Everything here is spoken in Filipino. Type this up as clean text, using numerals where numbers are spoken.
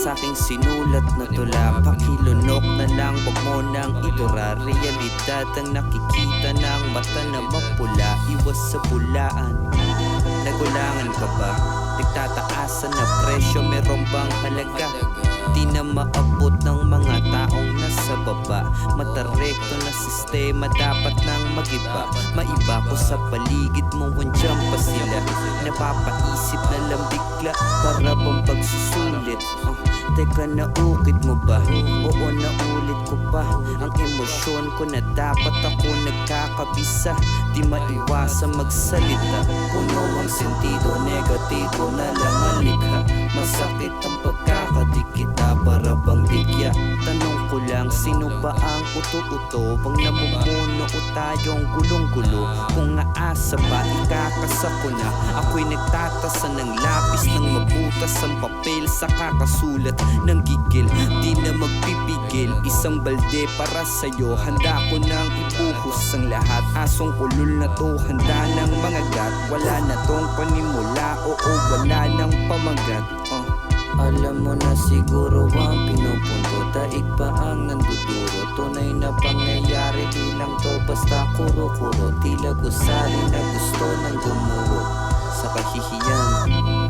sa'king sinulat na tula. Pakilunok na lang, wag mo nang idura. Realidad ang nakikita ng mata na mapula. Iwas sa bulaan, nagulangan ka ba? Nagtataasan na presyo, meron bang halaga? Di na maabot ng mga taong nasa baba. Matarekto na sistema dapat nang magiba. Maiba ko sa paligid mo, andyan pa sila. Napapaisip na lang bigla, para bang pagsusulit. Teka, naukit mo ba? Oo, naulit ko pa ang emosyon ko na dapat ako nagkakabisa. Di maiwasang magsalita, puno ang sentido, negatibo na lang ang likha. Masakit ang pagkakadikit na para bang bigya. Tanong ko lang, sino ba ang uto-uto? Pang namumuno o tayong gulong-gulo? Kung aasa ba, ikakasa ko na. Ako'y nagtatasan ng lapis nang mabutas ang papel sa kakasulat ng gigil. Di na magpipigil, isang balde para sa'yo. Handa ko nang ibuhos ang lahat. Asong ulol na to, handa ng mga gat. Wala na tong panimula, oo, wala nang pamagat. Alam mo na siguro ang pinupunto, daig pa ang nanduduro. Tunay na pangyayari, di lang to basta kuro-kuro. Tila gusali na gusto ng gumuho sa kahihiyan.